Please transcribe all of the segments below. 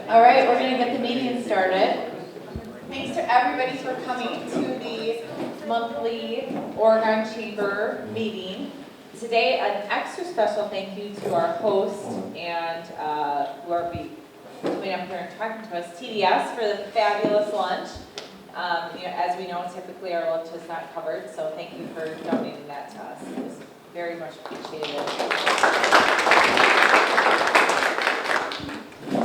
All right, we're going to get the meeting started. Thanks to everybody for coming to the monthly Oregon Chamber meeting. Today, an extra special thank you to our host and who are coming up here and talking to us, TDS, for the fabulous lunch. As we know, typically our lunch is not covered, so thank you for donating that to us. It was very much appreciated.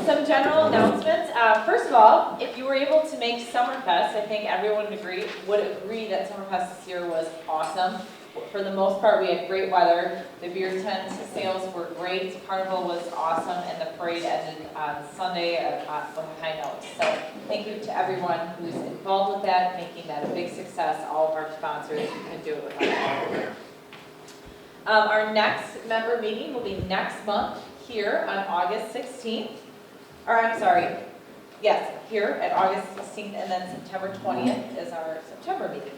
Some general announcements. First of all, if you were able to make Summerfest, I think everyone would agree that Summerfest this year was awesome. For the most part, we had great weather. The beer tent sales were great. Carnival was awesome, and the parade ended on Sunday on high notes. So thank you to everyone who's involved with that, making that a big success. All of our sponsors couldn't do it without them. Our next member meeting will be next month here on August 16th. Or I'm sorry, yes, here at August 16th, and then September 20th is our September meeting.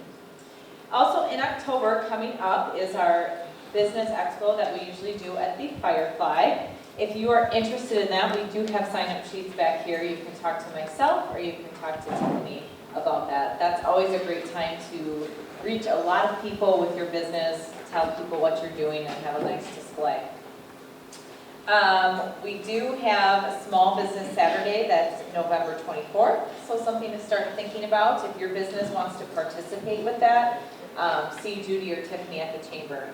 Also in October, coming up, is our business expo that we usually do at the Firefly. If you are interested in that, we do have sign-up sheets back here. You can talk to myself or you can talk to Tiffany about that. That's always a great time to reach a lot of people with your business, tell people what you're doing, and have a nice display. We do have a small business Saturday that's November 24th, so something to start thinking about. If your business wants to participate with that, see Judy or Tiffany at the chamber.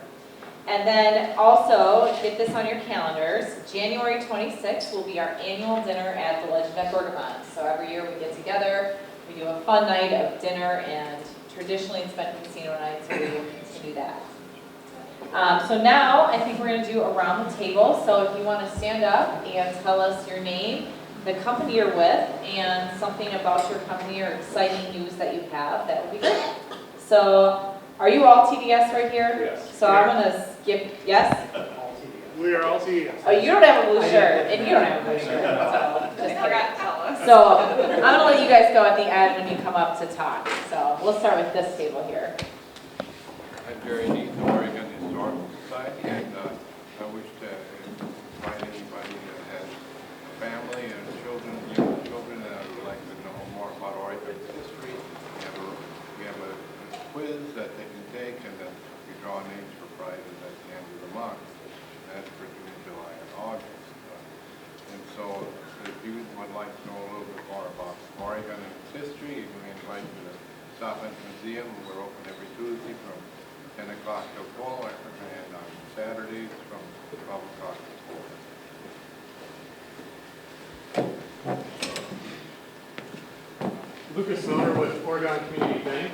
And then also, get this on your calendars, January 26th will be our annual dinner at the Legend at Bergamot. So every year we get together, we do a fun night of dinner, and traditionally it's been casino night, so we will continue that. So now I think we're going to do around the table. So if you want to stand up and tell us your name, the company you're with, and something about your company or exciting news that you have, that would be great. So are you all TDS right here? Yes. So I'm going to skip, yes? All TDS. We are all TDS. Oh, you don't have a blue shirt, and you don't have a blue shirt. So just forgot to tell us. So I'm going to let you guys go at the end when you come up to talk. So we'll start with this table here. I'm Jerry Neat, the Oregon Historical Society, and I wish to invite anybody that has a family and children, young children, that would like to know more about Oregon's history. We have a quiz that they can take, and then we draw names for prizes at the end of the month. That's for June, July, and August. And so, if you would like to know a little bit more about Oregon and its history, we invite you to stop at the museum. We're open every Tuesday from 10 o'clock till 4, and on Saturdays from 12 o'clock to 4. Lucas Miller with Oregon Community Bank.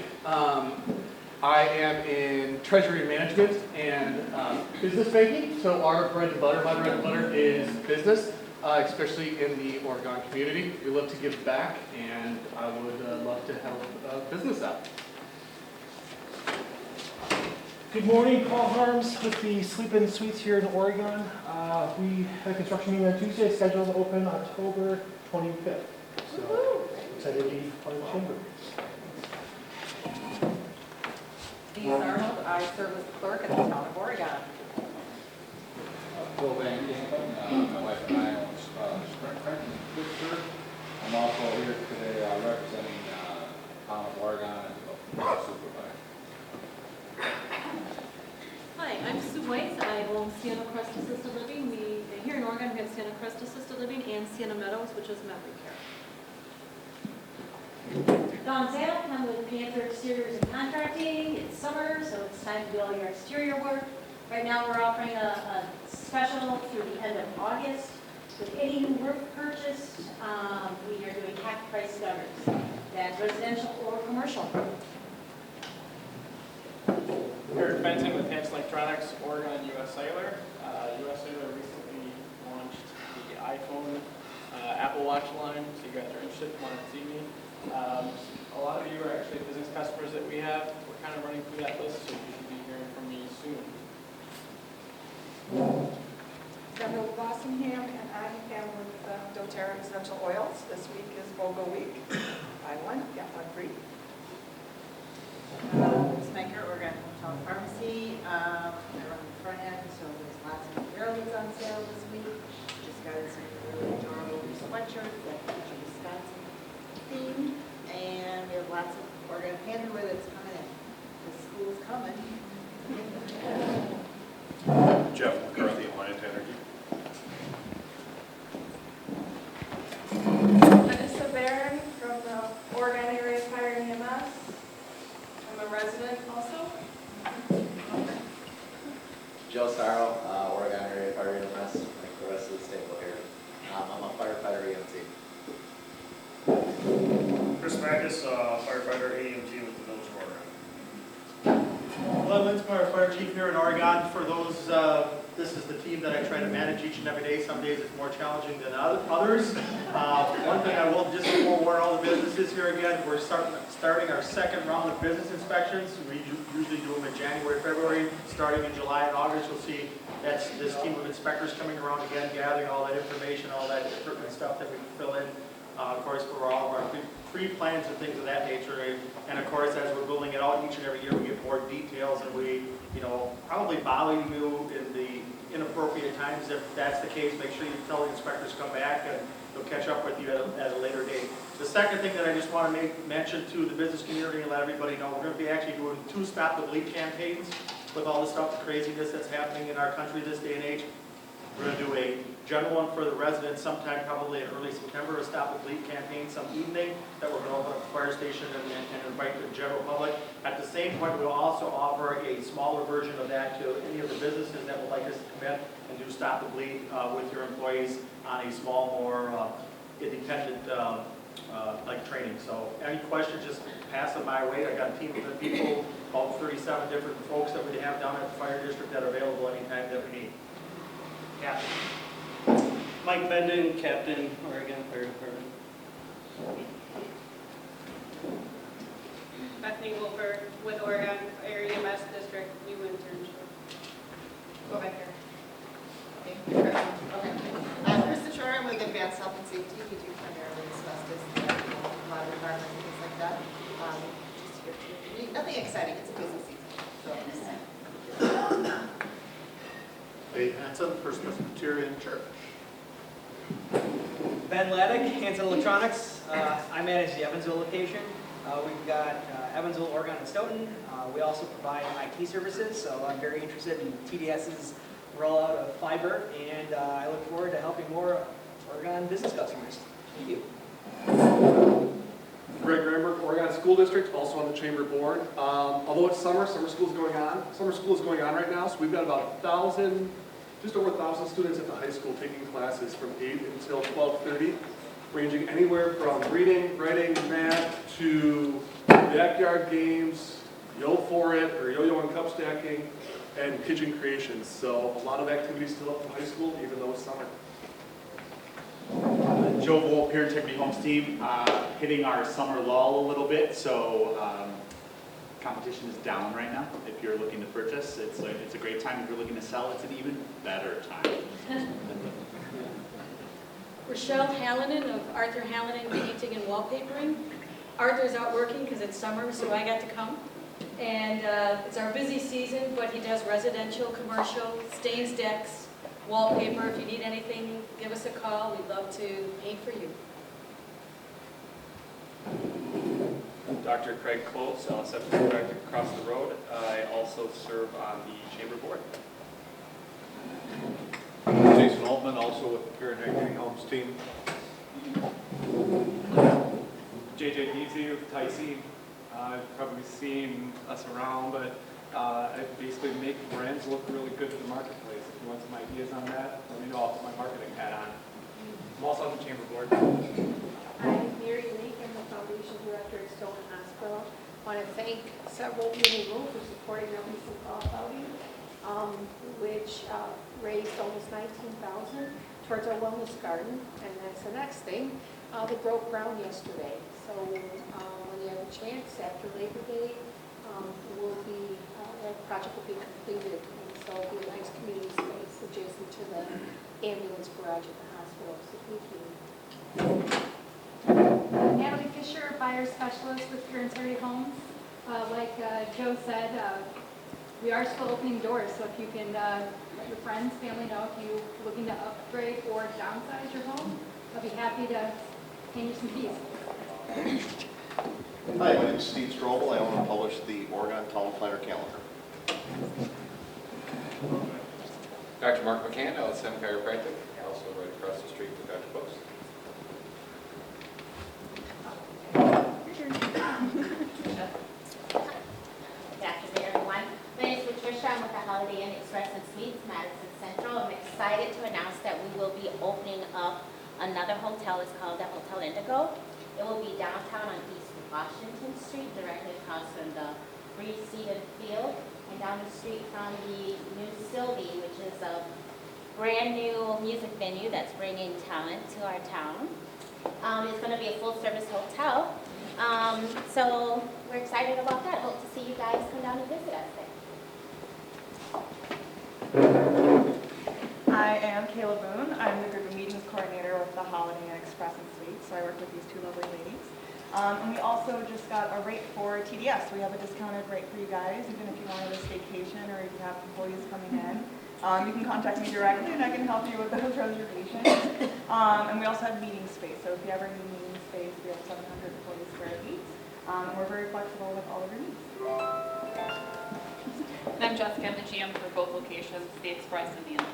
I am in treasury management and business banking. So our bread and butter, my bread and butter is business, especially in the Oregon community. We love to give back, and I would love to help business out. Good morning, Paul Harms with the Sleep-In Suites here in Oregon. We had a construction meeting on Tuesday, scheduled to open October 25th. So excited to be part of the chamber. Denise Arnold, I serve as clerk at the town of Oregon. Bill Van Ginkel, my wife and I own Sprint Print in Pittsburgh. I'm also here today representing town of Oregon as a supervisor. Hi, I'm Sue Weiss. I own Sienna Crest Assisted Living. Here in Oregon, we have Sienna Crest Assisted Living and Sienna Meadows, which is memory care. Dawn Sale, I'm with Panther Exteriors and Contracting. It's summer, so it's time to do all your exterior work. Right now, we're offering a special through the end of August. With any new roof purchase, we are doing half price gutters. That's residential or commercial. Eric Benton with Hanson Electronics, Oregon US Cellular. US Cellular recently launched the iPhone Apple Watch line, so you guys are interested, come on and see me. A lot of you are actually business customers that we have. We're kind of running through that list, so you should be hearing from me soon. Deborah Bossingham, and I am with doTERRA Essential Oils. This week is BOGO week. Buy one, get one free. Spanker, Oregon Hotel Pharmacy. I run the front end, so there's lots of Airleads on sale this week. Just got some really adorable sweatshirts that feature Wisconsin theme, and we have lots of Oregon handwear that's coming in. The school's coming. Jeff, currently at Alliant Energy. Vanessa Barron from the Oregon Area Fire and EMS. I'm a resident also. Joe Sorrow, Oregon Area Fire and EMS, like the rest of the stable here. I'm a firefighter EMT. Chris Mackus, firefighter AMT with the Village of Oregon. Glenn Linsmeyer, Fire Chief here in Oregon. For those, this is the team that I try to manage each and every day. Some days it's more challenging than others. One thing I will just forewarn all the businesses here again, we're starting our second round of business inspections. We usually do them in January, February. Starting in July and August, you'll see that's this team of inspectors coming around again, gathering all that information, all that equipment stuff that we fill in. Of course, for all of our pre-plans and things of that nature. And of course, as we're building it out each and every year, we get more details, and we, probably bother you in the inappropriate times. If that's the case, make sure you tell the inspectors to come back, and they'll catch up with you at a later date. The second thing that I just want to mention to the business community and let everybody know, we're going to be actually doing 2 Stop the Bleed campaigns with all the stuff, the craziness that's happening in our country this day and age. We're going to do a general one for the residents sometime probably in early September, a Stop the Bleed campaign some evening that we're going to open up the fire station and invite the general public. At the same point, we'll also offer a smaller version of that to any of the businesses that would like us to come in and do Stop the Bleed with your employees on a small, more independent like training. So any questions, just pass them my way. I got a team of people, about 37 different folks that we have down at the fire district that are available anytime that we need. Captain. Mike Benden, Captain, Oregon Fire Department. Bethany Wolfer with Oregon Area EMS District, new internship. Go back here. Okay. Kristen Shore, I'm with Advanced Health and Safety. We do primarily asbestos, water department, and things like that. Just to get nothing exciting. It's a busy season. So. Dave Hanson, First Presbyterian Church. Ben Laddick, Hanson Electronics. I manage the Evansville location. We've got Evansville, Oregon, and Stoughton. We also provide IT services, so I'm very interested in TDS's rollout of fiber, and I look forward to helping more Oregon business customers. Thank you. Greg Granberg, Oregon School District, also on the Chamber Board. Although it's summer school is going on. Summer school is going on right now, so we've got about 1,000, just over 1,000 students at the high school taking classes from 8 until 12:30, ranging anywhere from reading, writing, math, to backyard games, yo for it, or yo-yo and cup stacking, and kitchen creations. So a lot of activities still up in high school, even though it's summer. Joe Volpe here, Integrity Homes team, hitting our summer lull a little bit, so competition is down right now. If you're looking to purchase, it's a great time. If you're looking to sell, it's an even better time. Rochelle Hallinan of Arthur Hallinan Painting and Wallpapering. Arthur's out working because it's summer, so I got to come. And it's our busy season, but he does residential, commercial, stains decks, wallpaper. If you need anything, give us a call. We'd love to paint for you. Dr. Craig Close, septic director across the road. I also serve on the Chamber Board. Jason Altman, also with the Pure Integrity Homes team. JJ Deasy with Tycee. I've probably seen us around, but I basically make brands look really good in the marketplace. If you want some ideas on that, let me know. I'll put my marketing hat on. I'm also on the Chamber Board. I'm Mary Leake, I'm the Foundation Director at Stoughton Hospital. I want to thank several in the room for supporting our recent golf outing, which raised almost $19,000 towards our wellness garden, and that's the next thing. They broke ground yesterday, so when you have a chance after Labor Day, that project will be completed, and so it'll be a nice community space adjacent to the ambulance garage at the hospital. So thank you. Natalie Fisher, buyer specialist with Pure Integrity Homes. Like Joe said, we are still opening doors, so if you can let your friends, family know if you're looking to upgrade or downsize your home, I'll be happy to hand you some keys. Hi, my name is Steve Strobel. I own and publish the Oregon Town Planner Calendar. Dr. Mark McCann, LSM Chiropractic, also right across the street from Dr. Post. Good afternoon, everyone. My name is Patricia. I'm with the Holiday Inn Express and Suites, Madison Central. I'm excited to announce that we will be opening up another hotel. It's called the Hotel Indigo. It will be downtown on East Washington Street, directly across from the Free Seated Field, and down the street from the new Sylvie, which is a brand new music venue that's bringing talent to our town. It's going to be a full-service hotel. So we're excited about that. Hope to see you guys come down and visit us there. I am Kayla Boone. I'm the group of meetings coordinator with the Holiday Inn Express and Suites, so I work with these two lovely ladies. And we also just got a rate for TDS. We have a discounted rate for you guys, even if you wanted a staycation or if you have employees coming in. You can contact me directly and I can help you with those reservations. And we also have meeting space, so if you ever need meeting space, we have 740 square feet. And we're very flexible with all of your needs. And I'm Jessica, I'm the GM for both locations, the Express and the Indigo.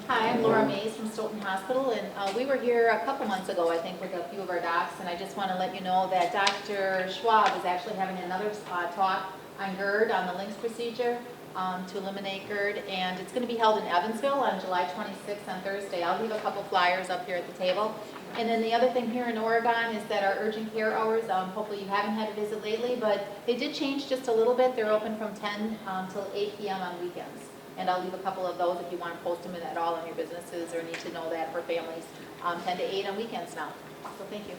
Hi, I'm Laura Mays from Stoughton Hospital, and we were here a couple months ago, I think, with a few of our docs, and I just want to let you know that Dr. Schwab is actually having another talk on GERD, on the LINX procedure to eliminate GERD, and it's going to be held in Evansville on July 26th on Thursday. I'll leave a couple flyers up here at the table. And then the other thing here in Oregon is that our urgent care hours, hopefully you haven't had a visit lately, but they did change just a little bit. They're open from 10 till 8 p.m. on weekends. And I'll leave a couple of those if you want to post them at all in your businesses or need to know that for families. 10 to 8 on weekends now. So thank you.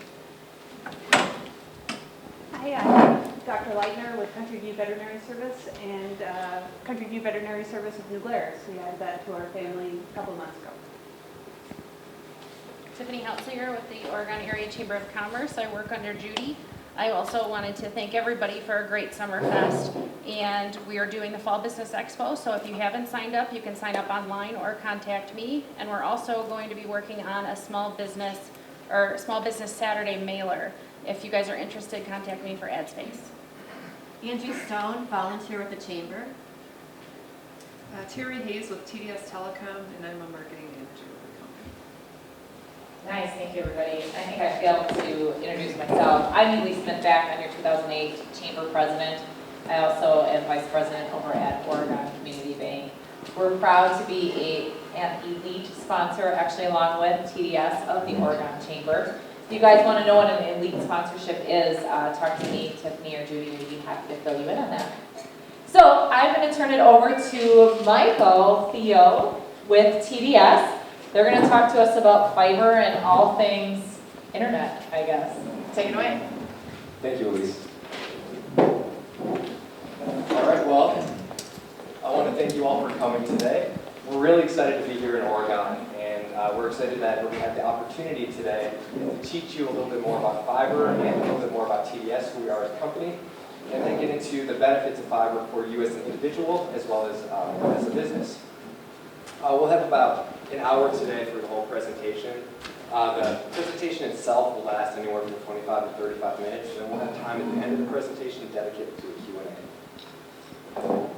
Hi, I'm Dr. Leitner with Country View Veterinary Service and Country View Veterinary Service of New Glarus. We added that to our family a couple months ago. Tiffany Heltziger with the Oregon Area Chamber of Commerce. I work under Judy. I also wanted to thank everybody for a great summer fest, and we are doing the Fall Business Expo, so if you haven't signed up, you can sign up online or contact me, and we're also going to be working on a small business Saturday mailer. If you guys are interested, contact me for ad space. Angie Stone, volunteer with the Chamber. Terry Hayes with TDS Telecom, and I'm a marketing manager with the company. Nice, thank you, everybody. I think I failed to introduce myself. I'm Ely Smith-Back, I'm your 2008 Chamber President. I also am Vice President over at Oregon Community Bank. We're proud to be an elite sponsor, actually along with TDS of the Oregon Chamber. If you guys want to know what an elite sponsorship is, talk to me, Tiffany, or Judy. We'd be happy to fill you in on that. So I'm going to turn it over to Michael Theo with TDS. They're going to talk to us about fiber and all things internet, I guess. Take it away. Thank you, Elise. All right, well, I want to thank you all for coming today. We're really excited to be here in Oregon, and we're excited that we're going to have the opportunity today to teach you a little bit more about fiber and a little bit more about TDS, who we are as a company, and then get into the benefits of fiber for you as an individual as well as a business. We'll have about an hour today for the whole presentation. The presentation itself will last anywhere from 25 to 35 minutes, and we'll have time at the end of the presentation dedicated to a Q&A.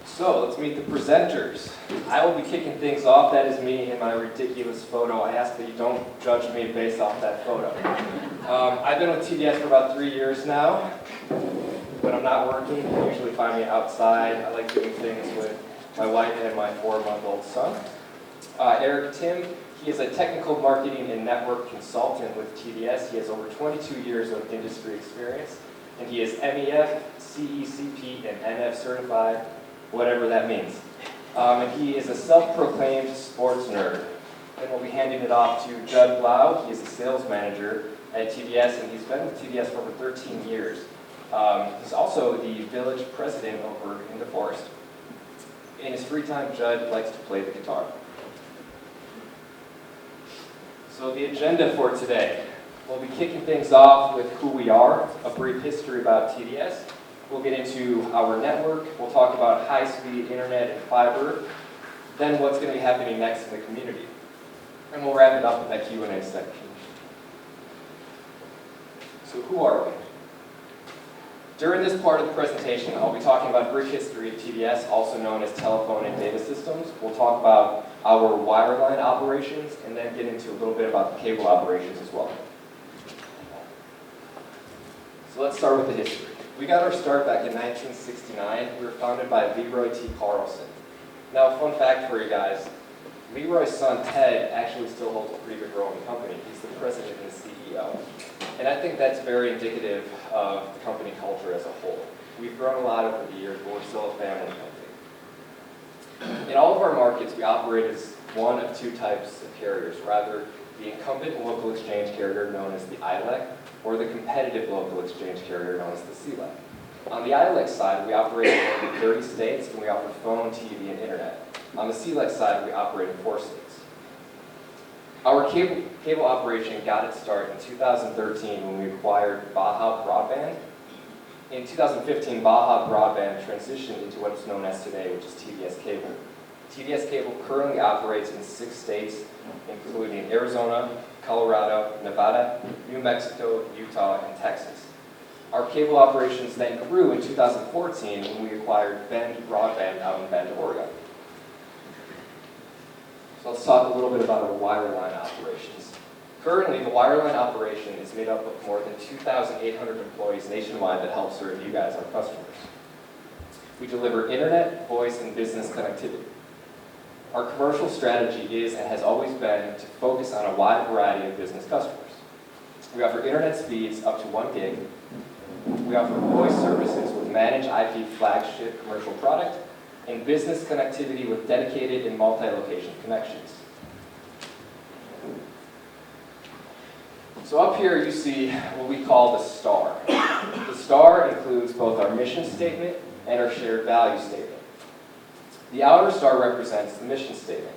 So let's meet the presenters. I will be kicking things off. That is me in my ridiculous photo. I ask that you don't judge me based off that photo. I've been with TDS for about 3 years now. When I'm not working, you usually find me outside. I like doing things with my wife and my 4-month-old son. Eric Tim, he is a technical marketing and network consultant with TDS. He has over 22 years of industry experience, and he is MEF, CECP, and NF certified, whatever that means. And he is a self-proclaimed sports nerd. Then we'll be handing it off to Judd Blau. He is a sales manager at TDS, and he's been with TDS for over 13 years. He's also the village president over in DeForest. In his free time, Judd likes to play the guitar. So the agenda for today, we'll be kicking things off with who we are, a brief history about TDS. We'll get into our network. We'll talk about high-speed internet and fiber. Then what's going to be happening next in the community. and we'll wrap it up with that Q&A section. So who are we? During this part of the presentation, I'll be talking about brief history of TDS, also known as telephone and data systems. We'll talk about our wireline operations, and then get into a little bit about the cable operations as well. So let's start with the history. We got our start back in 1969. We were founded by Leroy T. Carlson. Now, fun fact for you guys, Leroy's son, Ted, actually still holds a pretty good role in the company. He's the president and the CEO. And I think that's very indicative of the company culture as a whole. We've grown a lot over the years, but we're still a family company. In all of our markets, we operate as one of two types of carriers, rather the incumbent local exchange carrier known as the ILEC, or the competitive local exchange carrier known as the CLEC. On the ILEC side, we operate in more than 30 states, and we offer phone, TV, and internet. On the CLEC side, we operate in 4 states. Our cable operation got its start in 2013 when we acquired Baja Broadband. In 2015, Baja Broadband transitioned into what is known as today, which is TDS Cable. TDS Cable currently operates in 6 states, including Arizona, Colorado, Nevada, New Mexico, Utah, and Texas. Our cable operations then grew in 2014 when we acquired Bend Broadband out in Bend, Oregon. So let's talk a little bit about our wireline operations. Currently, the wireline operation is made up of more than 2,800 employees nationwide that help serve you guys, our customers. We deliver internet, voice, and business connectivity. Our commercial strategy is and has always been to focus on a wide variety of business customers. We offer internet speeds up to 1 gig. We offer voice services with managed IP flagship commercial product and business connectivity with dedicated and multi-location connections. So up here you see what we call the STAR. The STAR includes both our mission statement and our shared value statement. The outer star represents the mission statement.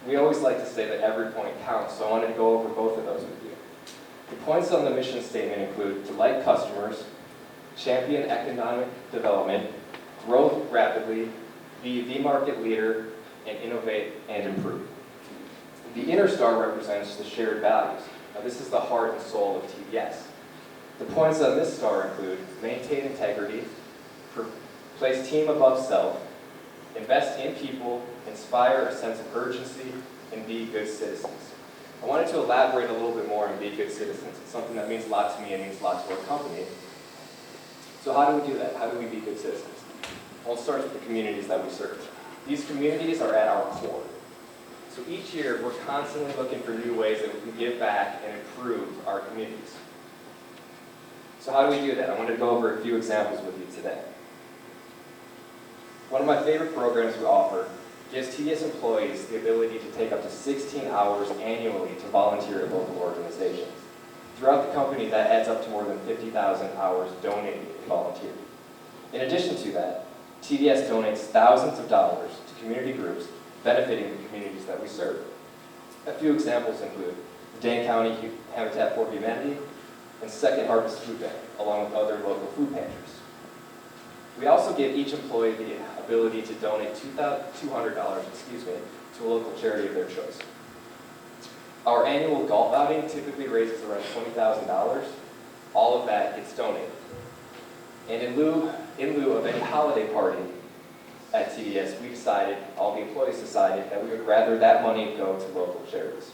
We always like to say that every point counts, so I wanted to go over both of those with you. The points on the mission statement include delight customers, champion economic development, grow rapidly, be the market leader, and innovate and improve. The inner star represents the shared values. Now, this is the heart and soul of TDS. The points on this star include maintain integrity, place team above self, invest in people, inspire a sense of urgency, and be good citizens. I wanted to elaborate a little bit more on be good citizens. It's something that means a lot to me and means a lot to our company. So how do we do that? How do we be good citizens? Well, it starts with the communities that we serve. These communities are at our core. So each year, we're constantly looking for new ways that we can give back and improve our communities. So how do we do that? I wanted to go over a few examples with you today. One of my favorite programs we offer gives TDS employees the ability to take up to 16 hours annually to volunteer at local organizations. Throughout the company, that adds up to more than 50,000 hours donated and volunteered. In addition to that, TDS donates thousands of dollars to community groups benefiting the communities that we serve. A few examples include the Dane County Habitat for Humanity and Second Harvest Food Bank, along with other local food pantries. We also give each employee the ability to donate $200 to a local charity of their choice. Our annual golf outing typically raises around $20,000. All of that gets donated. And in lieu of any holiday party at TDS, all the employees decided that we would rather that money go to local charities.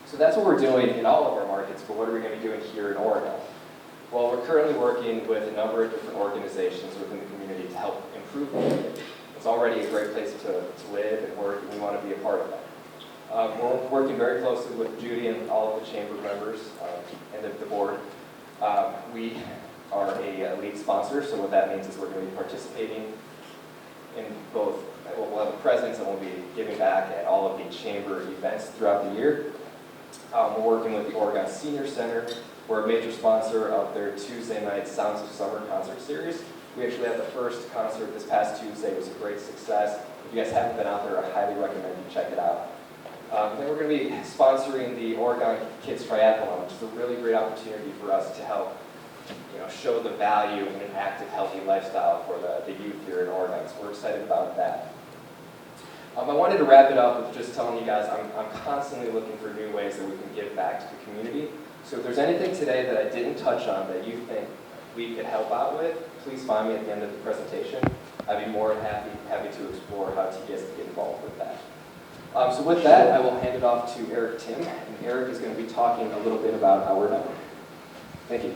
So that's what we're doing in all of our markets, but what are we going to be doing here in Oregon? Well, we're currently working with a number of different organizations within the community to help improve the community. It's already a great place to live and work, and we want to be a part of that. We're working very closely with Judy and all of the chamber members and the board. We are a lead sponsor, so what that means is we're going to be participating in both, we'll have a presence and we'll be giving back at all of the chamber events throughout the year. We're working with the Oregon Senior Center. We're a major sponsor of their Tuesday night Sounds of Summer concert series. We actually had the first concert this past Tuesday. It was a great success. If you guys haven't been out there, I highly recommend you check it out. Then we're going to be sponsoring the Oregon Kids Triathlon, which is a really great opportunity for us to help show the value in an active, healthy lifestyle for the youth here in Oregon. So we're excited about that. I wanted to wrap it up with just telling you guys I'm constantly looking for new ways that we can give back to the community. So if there's anything today that I didn't touch on that you think we could help out with, please find me at the end of the presentation. I'd be more than happy to explore how TDS can get involved with that. So with that, I will hand it off to Eric Tim, and Eric is going to be talking a little bit about our network. Thank you.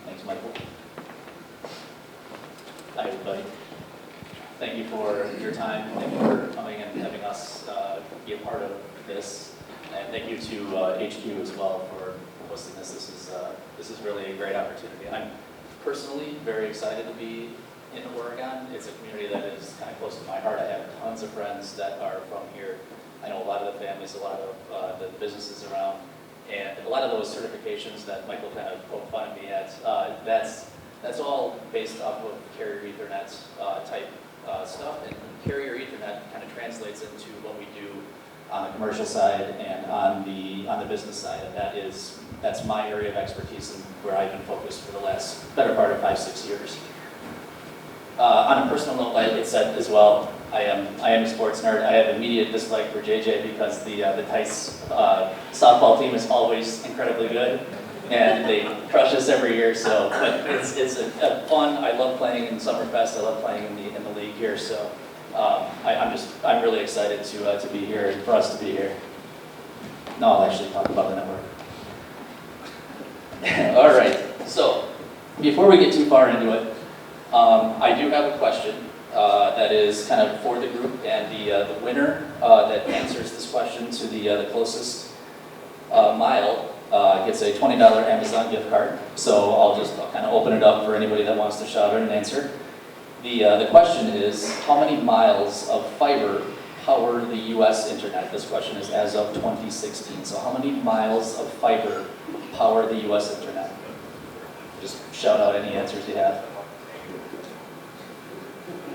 Thanks, Michael. Hi, everybody. Thank you for your time. Thank you for coming and having us be a part of this. And thank you to HQ as well for hosting this. This is really a great opportunity. I'm personally very excited to be in Oregon. It's a community that is kind of close to my heart. I have tons of friends that are from here. I know a lot of the families, a lot of the businesses around, and a lot of those certifications that Michael kind of poked fun at me at, that's all based off of carrier Ethernet type stuff, and carrier Ethernet kind of translates into what we do on the commercial side and on the business side, and that's my area of expertise and where I've been focused for the last better part of 5-6 years. On a personal note, like it said as well, I am a sports nerd. I have immediate dislike for JJ because the Tice softball team is always incredibly good, and they crush us every year. So, but it's a fun. I love playing in Summerfest. I love playing in the league here. So, I'm really excited to be here and for us to be here. No, I'll actually talk about the network. All right. So, before we get too far into it, I do have a question that is kind of for the group, and the winner that answers this question to the closest mile gets a $20 Amazon gift card. So I'll kind of open it up for anybody that wants to shout in and answer. The question is, how many miles of fiber power the U.S. internet? This question is as of 2016. So how many miles of fiber power the U.S. internet? Just shout out any answers you have.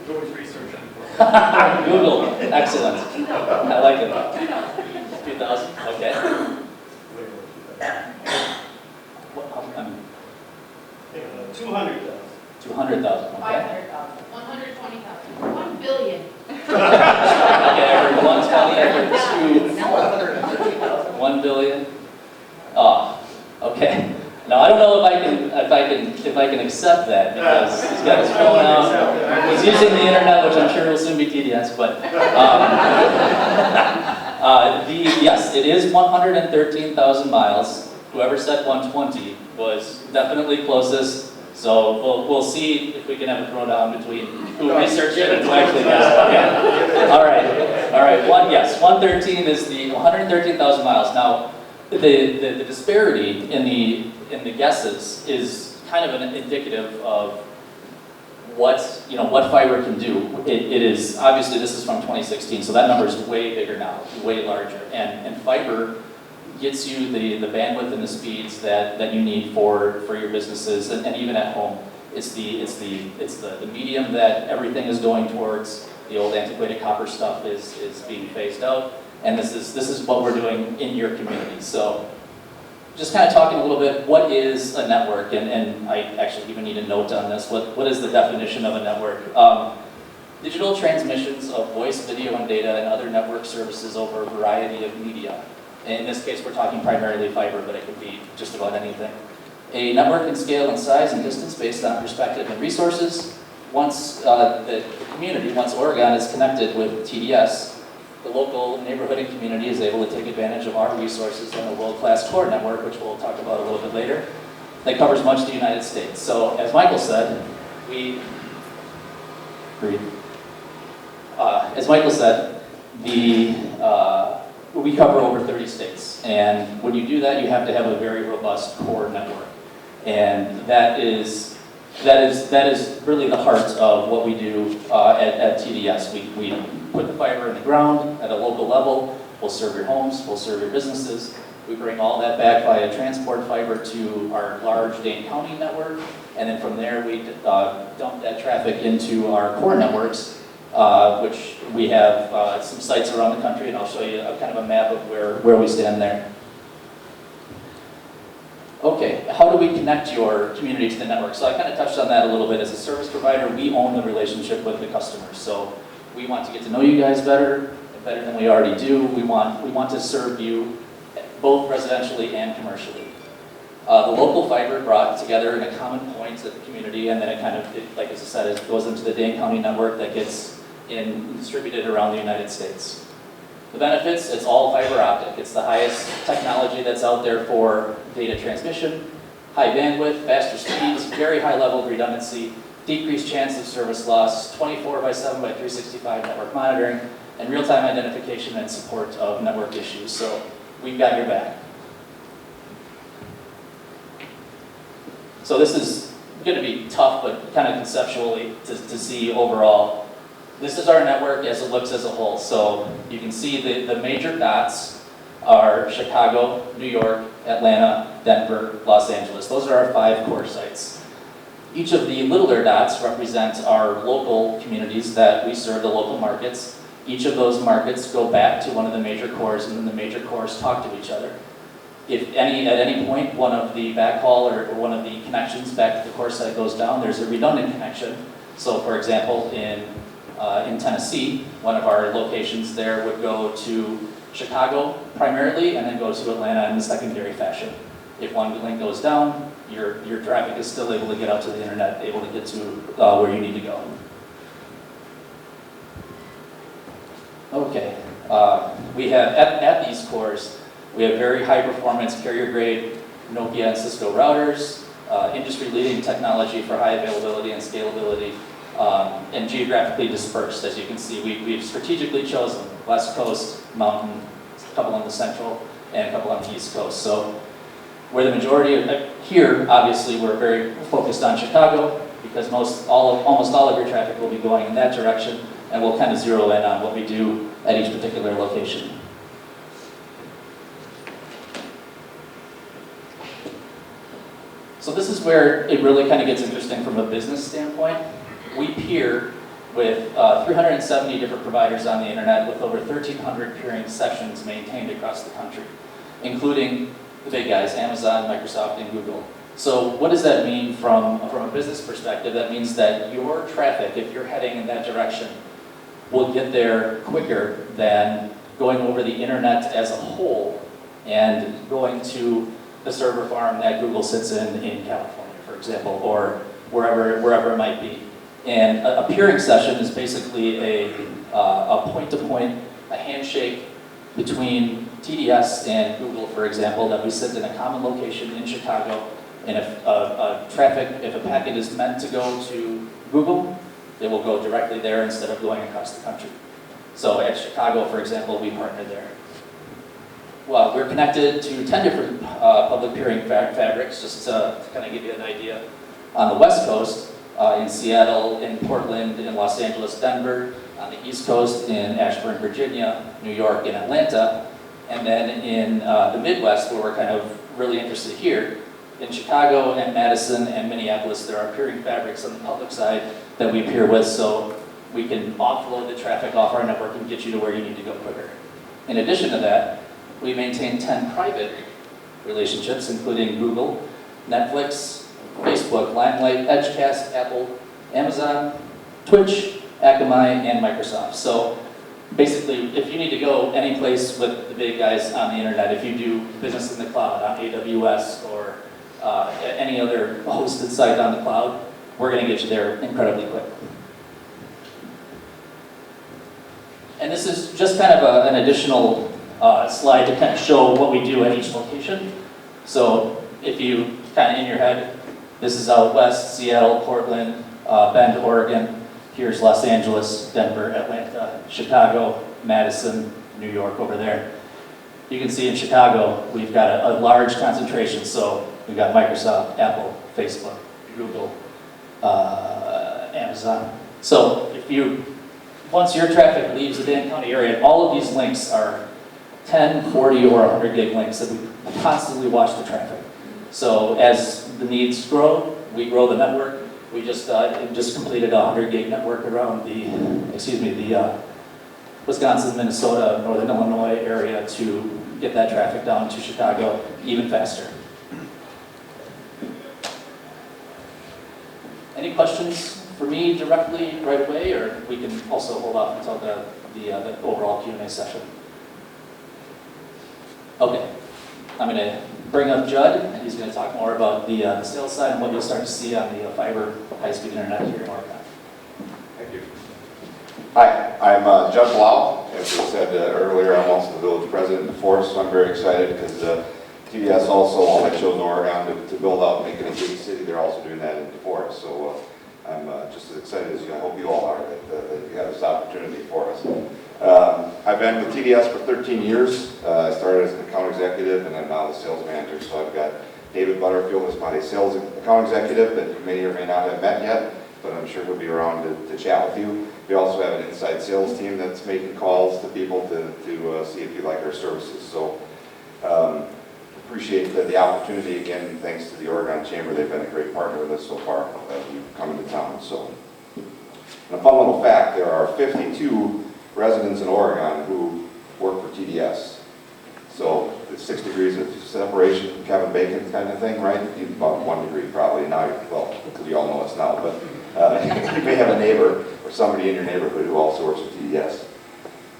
George research. Google, excellent. I like it. 2,000, okay. 200,000. 200,000, okay. 500,000. 120,000. 1 billion. Okay, I heard 120, I heard 2. 1 billion. Oh, okay. Now I don't know if I can accept that because he's got his phone out. He's using the internet, which I'm sure will soon be TDS. But yes, it is 113,000 miles. Whoever said 120 was definitely closest. So we'll see if we can have a throwdown between who researched it and who actually guessed. Okay. All right. 113 is the 113,000 miles. Now the disparity in the guesses is kind of an indicative of what fiber can do. It is obviously, this is from 2016, so that number is way bigger now, way larger, and fiber gets you the bandwidth and the speeds that you need for your businesses and even at home. It's the medium that everything is going towards. The old antiquated copper stuff is being phased out, and this is what we're doing in your community. So just kind of talking a little bit, what is a network? And I actually even need a note on this. What is the definition of a network? Digital transmissions of voice, video, and data and other network services over a variety of media. In this case, we're talking primarily fiber, but it could be just about anything. A network can scale in size and distance based on perspective and resources. Once the community, once Oregon is connected with TDS, the local neighborhood and community is able to take advantage of our resources and a world-class core network, which we'll talk about a little bit later, that covers much of the United States. So, as Michael said, we cover over 30 states, and when you do that, you have to have a very robust core network, and that is really the heart of what we do at TDS. We put the fiber in the ground at a local level. We'll serve your homes. We'll serve your businesses. We bring all that back via transport fiber to our large Dane County network, and then from there we dump that traffic into our core networks, which we have some sites around the country, and I'll show you kind of a map of where we stand there. Okay, how do we connect your community to the network? So I kind of touched on that a little bit. As a service provider, we own the relationship with the customer. So we want to get to know you guys better than we already do. We want to serve you both residentially and commercially. The local fiber brought together in a common point of the community, and then like as I said, it goes into the Dane County network that gets distributed around the United States. The benefits, it's all fiber optic. It's the highest technology that's out there for data transmission, high bandwidth, faster speeds, very high level of redundancy, decreased chance of service loss, 24/7/365 network monitoring, and real-time identification and support of network issues. So we've got your back. So this is going to be tough, but kind of conceptually to see overall. This is our network as it looks as a whole. So you can see the major dots are Chicago, New York, Atlanta, Denver, Los Angeles. Those are our 5 core sites. Each of the littler dots represents our local communities that we serve, the local markets. Each of those markets go back to one of the major cores, and then the major cores talk to each other. If at any point one of the backhaul or one of the connections back to the core site goes down, there's a redundant connection. So for example, in Tennessee, one of our locations there would go to Chicago primarily, and then go to Atlanta in the secondary fashion. If one link goes down, your traffic is still able to get out to the internet, able to get to where you need to go. Okay, we have at these cores, we have very high performance carrier grade Nokia and Cisco routers, industry leading technology for high availability and scalability, and geographically dispersed. As you can see, we've strategically chosen West Coast, Mountain, a couple on the Central, and a couple on the East Coast. So where the majority of here, obviously, we're very focused on Chicago because almost all of your traffic will be going in that direction, and we'll kind of zero in on what we do at each particular location. So this is where it really kind of gets interesting from a business standpoint. We peer with 370 different providers on the internet with over 1,300 peering sessions maintained across the country, including the big guys, Amazon, Microsoft, and Google. So what does that mean from a business perspective? That means that your traffic, if you're heading in that direction, will get there quicker than going over the internet as a whole and going to the server farm that Google sits in California, for example, or wherever it might be. And a peering session is basically a point-to-point, a handshake between TDS and Google, for example, that we sit in a common location in Chicago. And if a packet is meant to go to Google, it will go directly there instead of going across the country. So at Chicago, for example, we partner there. Well, we're connected to 10 different public peering fabrics, just to kind of give you an idea. On the West Coast, in Seattle, in Portland, in Los Angeles, Denver, on the East Coast, in Ashburn, Virginia, New York, and Atlanta, and then in the Midwest, where we're kind of really interested here, in Chicago and Madison and Minneapolis, there are peering fabrics on the public side that we peer with, so we can offload the traffic off our network and get you to where you need to go quicker. In addition to that, we maintain 10 private relationships, including Google, Netflix, Facebook, Limelight, Edgecast, Apple, Amazon, Twitch, Akamai, and Microsoft. So basically, if you need to go any place with the big guys on the internet, if you do business in the cloud on AWS or any other hosted site on the cloud, we're going to get you there incredibly quick. And this is just kind of an additional slide to kind of show what we do at each location. So if you kind of in your head, this is out west, Seattle, Portland, Bend, Oregon. Here's Los Angeles, Denver, Atlanta, Chicago, Madison, New York over there. You can see in Chicago, we've got a large concentration. So we've got Microsoft, Apple, Facebook, Google, Amazon. So once your traffic leaves the Dane County area, all of these links are 10, 40, or 100 gig links that we constantly watch the traffic. So as the needs grow, we grow the network. We just completed a 100 gig network around the Wisconsin, Minnesota, Northern Illinois area to get that traffic down to Chicago even faster. Any questions for me directly right away, or we can also hold off until the overall Q&A session? Okay, I'm going to bring up Judd, and he's going to talk more about the sales side and what you'll start to see on the fiber high-speed internet here in Oregon. Thank you. Hi, I'm Judd Blau. As I said earlier, I'm also the village president of DeForest, so I'm very excited because TDS also, while they chose Oregon to build out and make it a big city, they're also doing that in DeForest. So I'm just as excited as I hope you all are that you have this opportunity for us. I've been with TDS for 13 years. I started as an account executive and I'm now the sales manager. So I've got David Butterfield as my sales account executive that you may or may not have met yet, but I'm sure he'll be around to chat with you. We also have an inside sales team that's making calls to people to see if you like our services. So appreciate the opportunity again, and thanks to the Oregon Chamber. They've been a great partner with us so far as we've come into town. So, and a fun little fact, there are 52 residents in Oregon who work for TDS. So it's 6 degrees of separation from Kevin Bacon kind of thing, right? About 1 degree probably. Now, well, because we all know us now, but you may have a neighbor or somebody in your neighborhood who also works for TDS.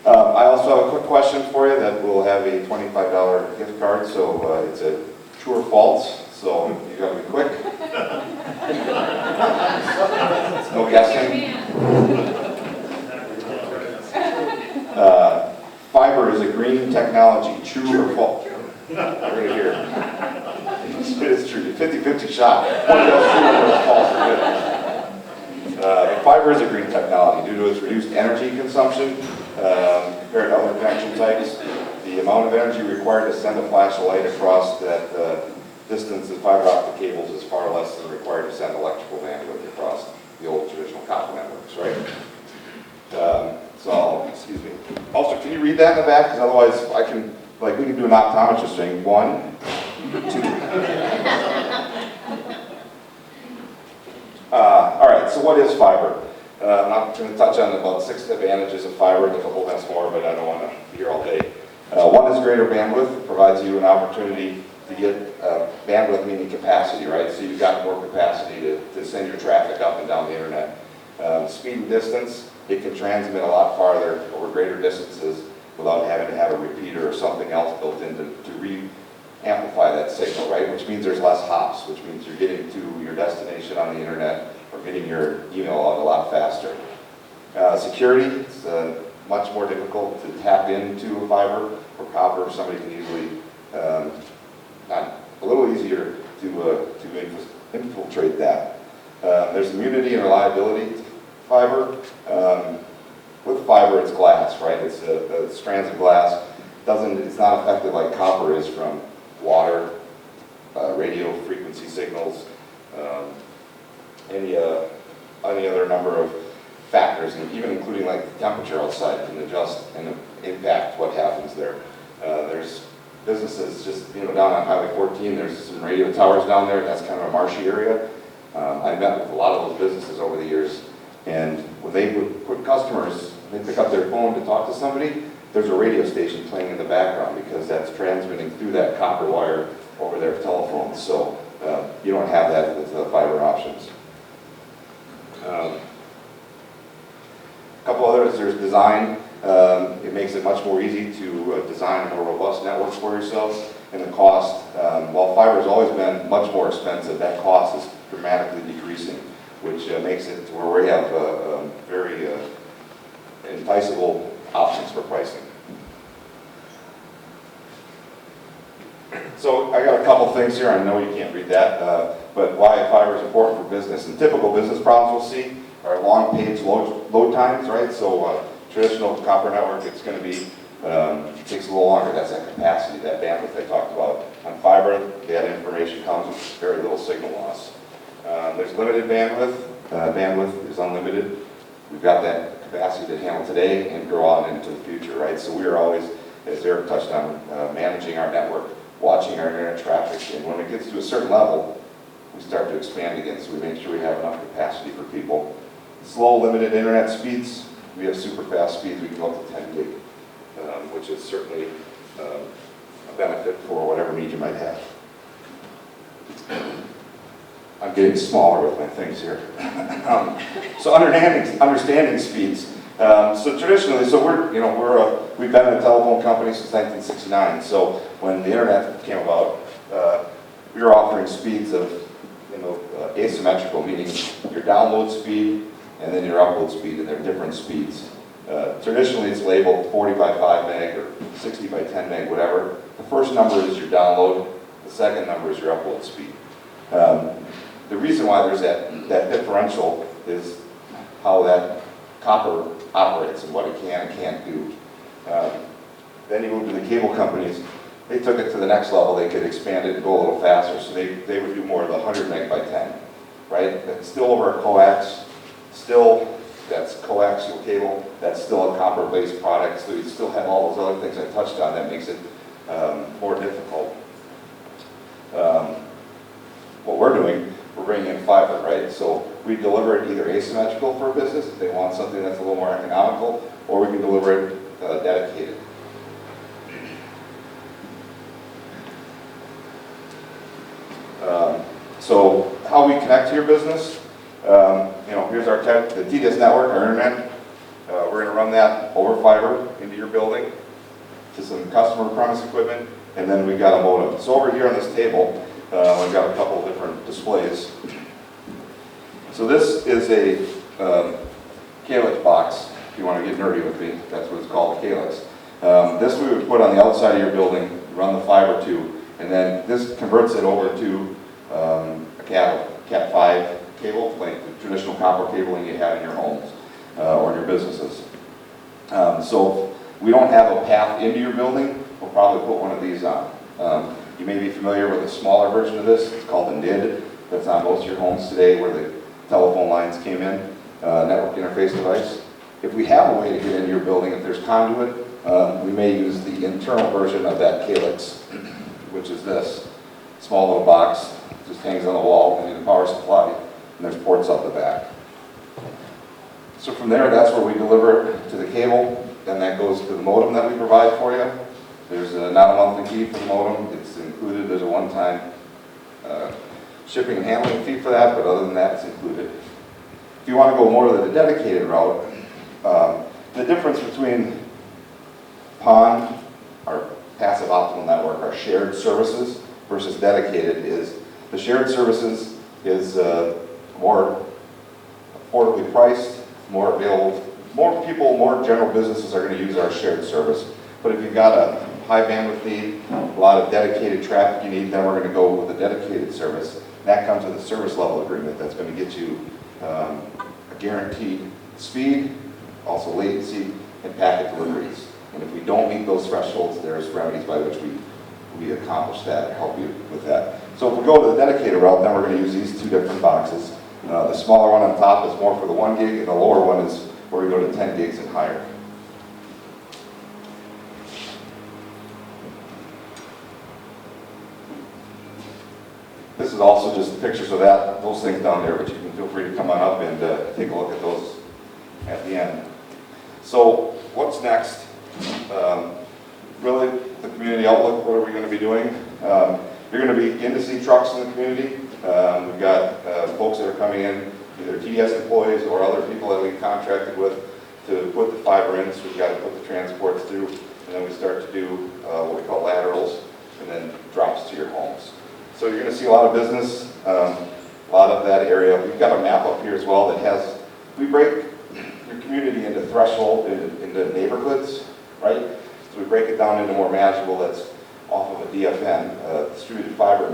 I also have a quick question for you that will have a $25 gift card, so it's a true or false, so you gotta be quick. No guessing. Fiber is a green technology, true or false? Right here. It is true, 50-50 shot. One of those true or false. Fiber is a green technology due to its reduced energy consumption compared to other connection types. The amount of energy required to send a flashlight across that distance of fiber optic cables is far less than required to send electrical bandwidth across the old traditional copper networks, right? So, excuse me. Also, can you read that in the back? Because otherwise, I can, like, we can do an optometrist thing. 1, 2. All right, so what is fiber? I'm not going to touch on about 6 advantages of fiber. There's a whole bunch more, but I don't want to be here all day. 1 is greater bandwidth. It provides you an opportunity to get bandwidth, meaning capacity, right? So you've got more capacity to send your traffic up and down the internet. Speed and distance, it can transmit a lot farther over greater distances without having to have a repeater or something else built in to re-amplify that signal, right? Which means there's less hops, which means you're getting to your destination on the internet or getting your email out a lot faster. Security, it's much more difficult to tap into a fiber or copper. Somebody can easily, not a little easier to infiltrate that. There's immunity and reliability to fiber. With fiber, it's glass, right? It's the strands of glass. It's not affected like copper is from water, radio frequency signals, any other number of factors, and even including like the temperature outside can adjust and impact what happens there. There's businesses just, down on Highway 14, there's some radio towers down there. That's kind of a marshy area. I met with a lot of those businesses over the years, and when they would put customers, they pick up their phone to talk to somebody, there's a radio station playing in the background because that's transmitting through that copper wire over their telephones. So you don't have that with the fiber options. A couple others, there's design. It makes it much more easy to design a more robust network for yourself. And the cost, while fiber has always been much more expensive, that cost is dramatically decreasing, which makes it to where we have very enticable options for pricing. So I got a couple things here. I know you can't read that, but why fiber is important for business. And typical business problems we'll see are long page load times, right? So traditional copper network, it's going to be, takes a little longer. That's that capacity, that bandwidth I talked about. On fiber, that information comes with very little signal loss. There's limited bandwidth. Bandwidth is unlimited. We've got that capacity to handle today and grow on into the future, right? So we are always, as Eric touched on, managing our network, watching our internet traffic, and when it gets to a certain level, we start to expand again, so we make sure we have enough capacity for people. Slow, limited internet speeds, we have super fast speeds, we can go up to 10 gig, which is certainly a benefit for whatever need you might have. I'm getting smaller with my things here. So understanding speeds. So traditionally, we've been a telephone company since 1969. So when the internet came about, we were offering speeds of asymmetrical, meaning your download speed and then your upload speed, and they're different speeds. Traditionally, it's labeled 40 by 5 meg or 60 by 10 meg, whatever. The first number is your download. The second number is your upload speed. The reason why there's that differential is how that copper operates and what it can and can't do. Then you move to the cable companies. They took it to the next level. They could expand it and go a little faster, so they would do more of the 100 meg by 10, right? That's still over a coax. That's coaxial cable. That's still a copper-based product, so you still have all those other things I touched on that makes it more difficult. What we're doing, we're bringing in fiber, right? So we deliver it either asymmetrical for a business, if they want something that's a little more economical, or we can deliver it dedicated. So how we connect to your business, here's the TDS network, our internet. We're going to run that over fiber into your building to some customer premise equipment, and then we've got a modem. So over here on this table, we've got a couple of different displays. So this is a calyx box, if you want to get nerdy with me, that's what it's called, calyx. This we would put on the outside of your building, run the fiber to, and then this converts it over to a Cat 5 cable, like the traditional copper cabling you have in your homes or in your businesses. So we don't have a path into your building, we'll probably put one of these on. You may be familiar with a smaller version of this, it's called a NID, that's on most of your homes today where the telephone lines came in, network interface device. If we have a way to get into your building, if there's conduit, we may use the internal version of that calyx, which is this small little box, just hangs on the wall, and you need a power supply, and there's ports out the back. So from there, that's where we deliver it to the cable, and that goes to the modem that we provide for you. There's not a monthly fee for the modem, it's included, there's a one-time shipping and handling fee for that, but other than that, it's included. If you want to go more to the dedicated route, the difference between PON, our passive optical network, our shared services, versus dedicated is the shared services is more affordably priced, more available. More people, more general businesses are going to use our shared service. But if you've got a high bandwidth need, a lot of dedicated traffic you need, then we're going to go with a dedicated service. And that comes with a service level agreement that's going to get you a guaranteed speed, also latency, and packet deliveries. And if we don't meet those thresholds, there's remedies by which we accomplish that and help you with that. So if we go to the dedicated route, then we're going to use these two different boxes. The smaller one on top is more for the 1 gig, and the lower one is where we go to 10 gigs and higher. This is also just pictures of those things down there, but you can feel free to come on up and take a look at those at the end. So what's next? Really, the community outlook, what are we going to be doing? You're going to begin to see trucks in the community. We've got folks that are coming in, either TDS employees or other people that we contracted with to put the fiber in. So we've got to put the transports through, and then we start to do what we call laterals, and then drops to your homes. So you're going to see a lot of business, a lot of that area. We've got a map up here as well that has, we break your community into threshold, into neighborhoods, right? So we break it down into more manageable that's off of a DFN, distributed fiber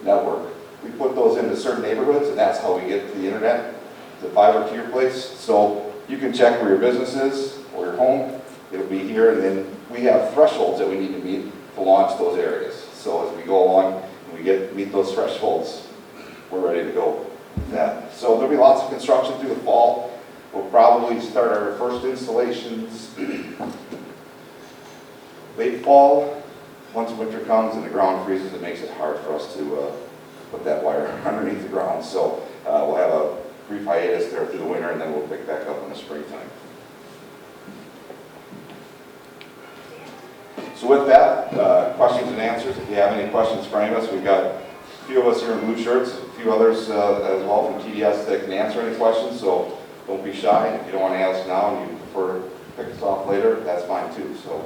network. We put those into certain neighborhoods, and that's how we get to the internet, the fiber to your place. So you can check where your business is or your home. It'll be here, and then we have thresholds that we need to meet to launch those areas. So as we go along and we meet those thresholds, we're ready to go with that. So there'll be lots of construction through the fall. We'll probably start our first installations late fall. Once winter comes and the ground freezes, it makes it hard for us to put that wire underneath the ground. So we'll have a brief hiatus there through the winter, and then we'll pick back up in the springtime. So with that, questions and answers. If you have any questions for any of us, we've got a few of us here in blue shirts, a few others as well from TDS that can answer any questions, so don't be shy. If you don't want to ask now and you prefer to pick us off later, that's fine too. So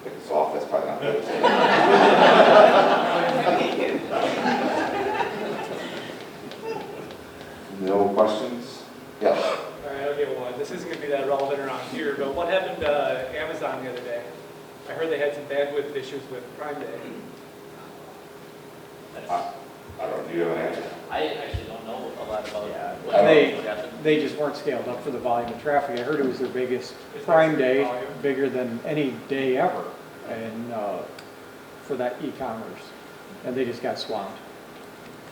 pick us off, that's probably not good. No questions? Yes. All right, I'll get one. This isn't going to be that relevant around here, but what happened to Amazon the other day? I heard they had some bandwidth issues with Prime Day. I don't know, do you have an answer? I actually don't know a lot about They just weren't scaled up for the volume of traffic. I heard it was their biggest Prime Day, bigger than any day ever, and for that e-commerce, and they just got swamped.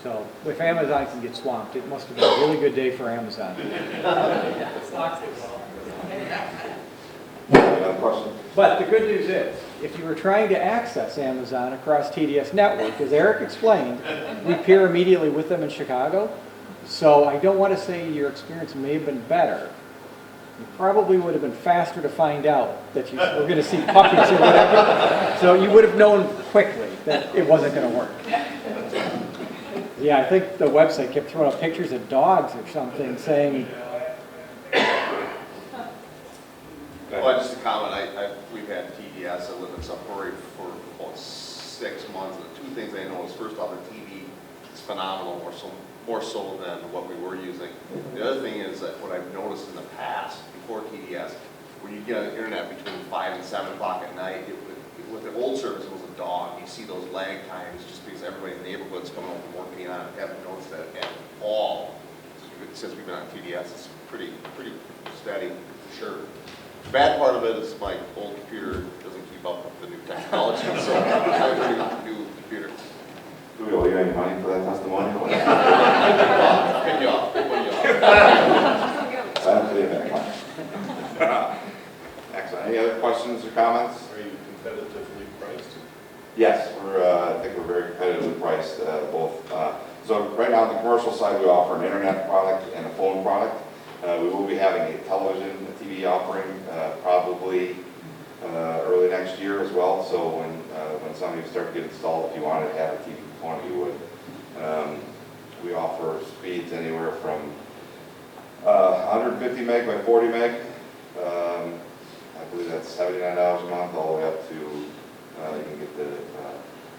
So if Amazon can get swamped, it must have been a really good day for Amazon. Another question? But the good news is, if you were trying to access Amazon across TDS network, as Eric explained, we peer immediately with them in Chicago. So I don't want to say your experience may have been better. You probably would have been faster to find out that you were going to see puppies or whatever. So you would have known quickly that it wasn't going to work. Yeah, I think the website kept throwing up pictures of dogs or something saying, Well, just a comment, we've had TDS, I lived in Sunbury for about 6 months, and the two things I know is, first off, the TV is phenomenal, more so than what we were using. The other thing is that what I've noticed in the past, before TDS, when you get on the internet between 5 and 7 o'clock at night, with the old service, it was a dog. You see those lag times just because everybody in the neighborhood's coming home from work being on. I haven't noticed that at all since we've been on TDS. It's pretty steady, for sure. The bad part of it is my old computer doesn't keep up with the new technology, so I'm trying to new computer. Do we owe you any money for that testimonial? Good job. Sign up for the event. Excellent. Any other questions or comments? Are you competitively priced? Yes, I think we're very competitively priced, both. So right now on the commercial side, we offer an internet product and a phone product. We will be having a television, a TV offering, probably early next year as well. So when some of you start to get installed, if you wanted to have a TV component, you would. We offer speeds anywhere from 150 meg by 40 meg. I believe that's $79 a month, all the way up to you can get the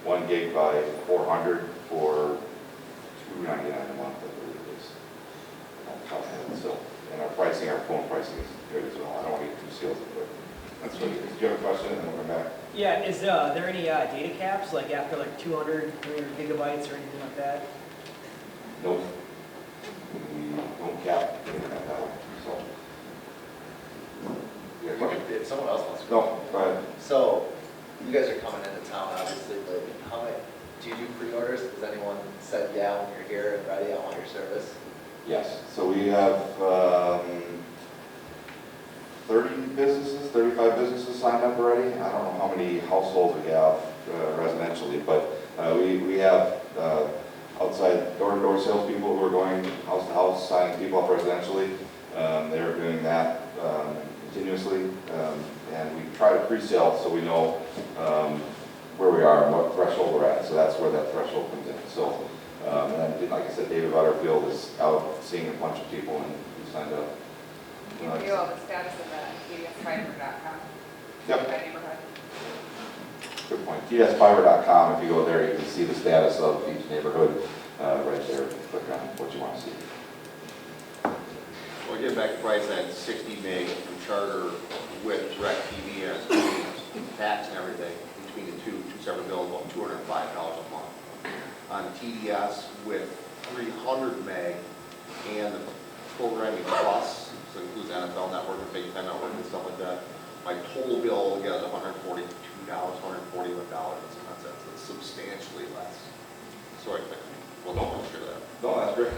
1 gig by 400 for $299 a month, I believe it is. So, and our pricing, our phone pricing is good as well. I don't want to get too salesy, but that's what it is. Do you have a question? And then we'll come back. Yeah, is there any data caps, like after like 200, 300 gigabytes or anything like that? Nope. We don't cap internet that way. So. If someone else wants to. No, go ahead. So, you guys are coming into town, obviously, but how many, do you do pre-orders? Has anyone said, yeah, when you're here and ready, I want your service? Yes. So we have 30 businesses, 35 businesses signed up already. I don't know how many households we have residentially, but we have outside door-to-door salespeople who are going house to house, signing people up residentially. They're doing that continuously, and we try to pre-sale so we know where we are and what threshold we're at. So that's where that threshold comes in. So, and then, like I said, David Butterfield is out seeing a bunch of people and he signed up. You view all the status of the TDSfiber.com. Yep. By neighborhood. Good point. TDSfiber.com, if you go there, you can see the status of each neighborhood right there. Click on what you want to see. Well, getting back to price, I had 60 meg from Charter with DirecTV and tax and everything between the two separate bills, about $205 a month. On TDS with 300 meg and the programming plus, so it includes NFL Network and Big Ten Network and stuff like that, my total bill again is $142, $141. It's substantially less. Sorry, well, don't want to share that. No, that's great.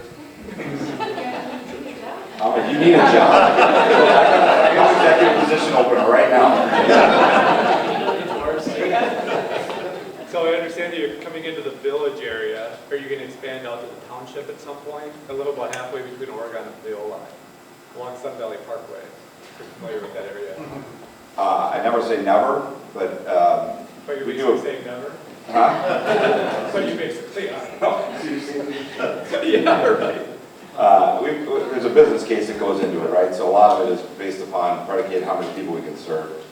You need a job. I got an executive position open right now. So I understand that you're coming into the village area. Are you going to expand out to the township at some point? A little about halfway between Oregon and Leola, along Sun Valley Parkway. You're familiar with that area? I never say never, but But you're we do. saying never? Huh? So you basically are. No. Yeah, right. There's a business case that goes into it, right? So a lot of it is based upon predicated how many people we can serve.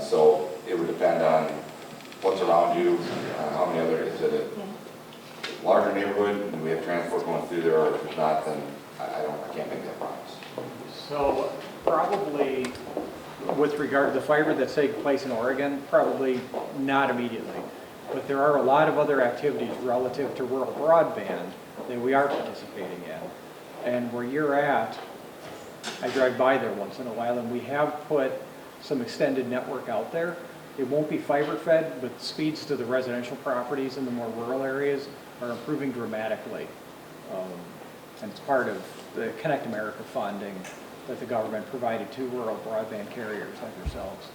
So it would depend on what's around you, how many other, is it a larger neighborhood, and we have transport going through there, or if not, then I can't make that promise. So probably with regard to the fiber that's taking place in Oregon, probably not immediately. But there are a lot of other activities relative to rural broadband that we are participating in. And where you're at, I drive by there once in a while, and we have put some extended network out there. It won't be fiber fed, but speeds to the residential properties in the more rural areas are improving dramatically. And it's part of the Connect America funding that the government provided to rural broadband carriers like yourselves.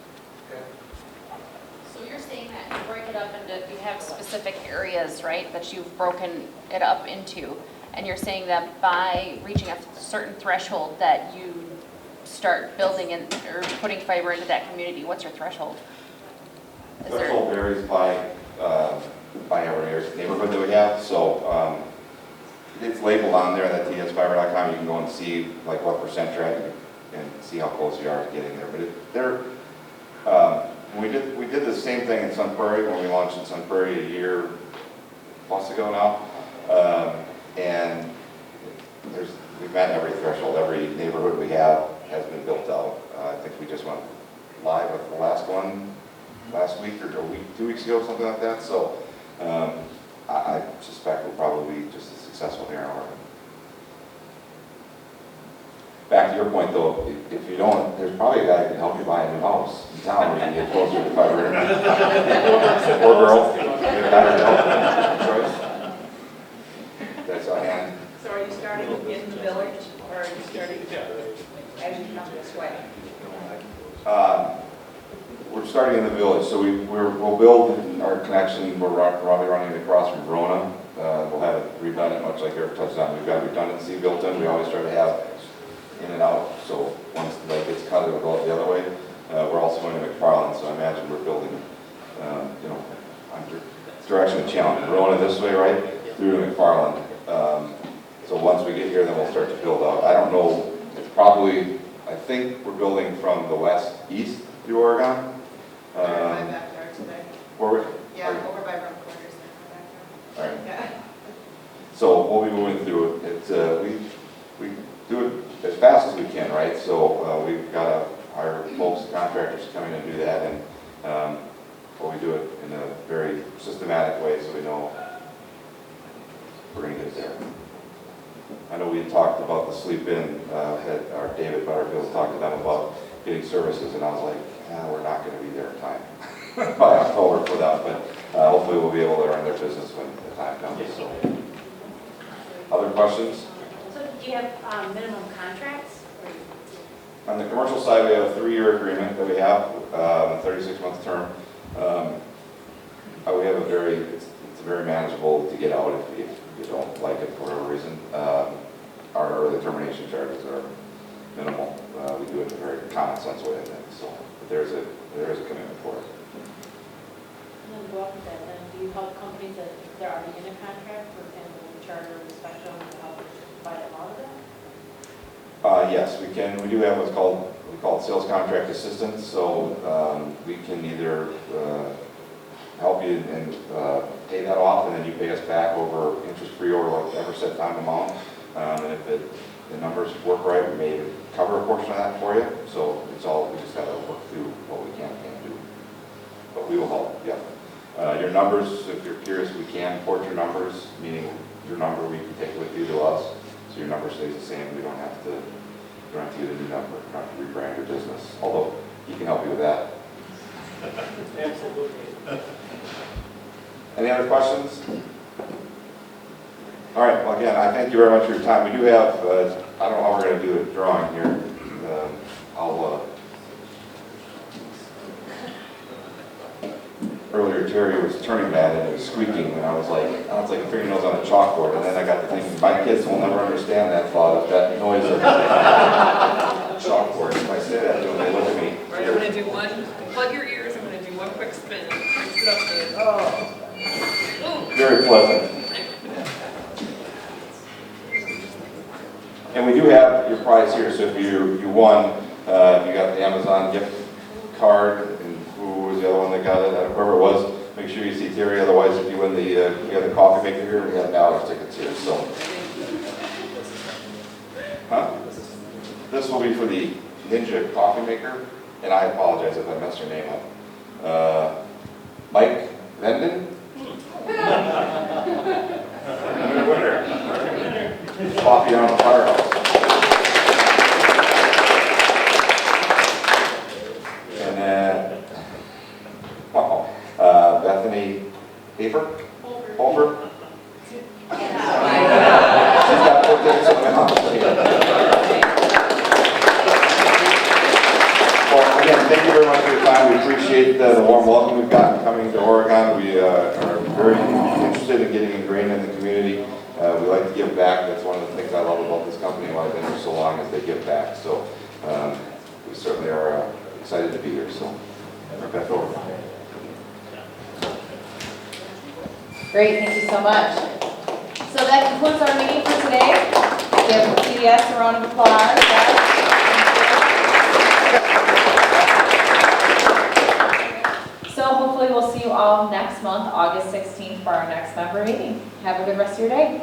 So you're saying that you break it up into, you have specific areas, right, that you've broken it up into, and you're saying that by reaching a certain threshold that you start building in, or putting fiber into that community. What's your threshold? Threshold varies by every neighborhood that we have, so it's labeled on there at TDSfiber.com. You can go and see like what percent you're at and see how close you are to getting there. But we did the same thing in Sun Prairie when we launched in Sun Prairie a year plus ago now, and we've met every threshold. Every neighborhood we have has been built out. I think we just went live with the last one last week or 2 weeks ago, something like that. So I suspect we'll probably be just as successful here in Oregon. Back to your point though, if you don't, there's probably a guy who can help you buy a new house in town where you can get closer to fiber. Or girl, get a guy to help choice. That's a hand. So are you starting in the village, or are you starting as you come this way? We're starting in the village, so we'll build our connection. We're probably running it across from Verona. We'll have it redundant, much like Eric touched on. We've got redundancy built in. We always try to have in and out, so once the light gets cut, it'll go out the other way. We're also going to McFarland, so I imagine we're building, direction of challenge. Verona this way, right, through to McFarland. So once we get here, then we'll start to build out. I don't know, it's probably, I think we're building from the west east through Oregon. Over by backyard today. Yeah, over by Rum Corners in my backyard. All right. Yeah. So we'll be moving through it. We do it as fast as we can, right? So we've got to hire folks, contractors to come in and do that, and but we do it in a very systematic way so we know we're going to get there. I know we had talked about the sleep-in, our David Butterfield talked to them about getting services, and I was like, we're not going to be there in time by October for that, but hopefully we'll be able to run their business when the time comes. So, other questions? So do you have minimum contracts? On the commercial side, we have a 3-year agreement that we have, a 36-month term. We have it's very manageable to get out if you don't like it for whatever reason. Our early termination charges are minimal. We do it in a very common sense way, I think. So but there is a commitment for it. And then go off of that, then do you help companies that they're already in a contract, for example, the charter or the spectrum, to help buy them out of that? Yes, we can. We do have we call it sales contract assistance. So we can either help you and pay that off, and then you pay us back over interest-free or whatever set time amount. And if the numbers work right, we may even cover a portion of that for you. So we just got to work through what we can and can't do. But we will help, yeah. Your numbers, if you're curious, we can port your numbers, meaning your number we can take with you to us. So your number stays the same. We don't have to get a new number. You don't have to rebrand your business. Although he can help you with that. Absolutely. Any other questions? All right, well, again, I thank you very much for your time. We do have, I don't know how we're going to do a drawing here. Earlier, Terry was turning that and it was squeaking, and I was like a fingernails on a chalkboard. And then I got to thinking, my kids will never understand that thought of that noise of chalkboard. If I say that to them, they look at me. Right, I'm going to do one, plug your ears, I'm going to do one quick spin. Fix it up, man. Oh. very pleasant. And we do have your prize here, so if you won, if you got the Amazon gift card, and who was the other one that got it, whoever it was, make sure you see Terry, otherwise if you win we have the coffee maker here, we got $1 tickets here, so. Huh? This will be for the Ninja coffee maker, and I apologize if I messed your name up. Mike Venden? Coffee on the firehouse. And then, Bethany Hafer? Holfer? She's got 4 tickets on the house. Well, again, thank you very much for your time. We appreciate the warm welcome we've gotten coming to Oregon. We are very interested in getting ingrained in the community. We like to give back. That's one of the things I love about this company, why I've been here so long, is they give back. So we certainly are excited to be here. So, back over. Great, thank you so much. So that concludes our meeting for today. Give TDS a round of applause. So hopefully we'll see you all next month, August 16th, for our next member meeting. Have a good rest of your day.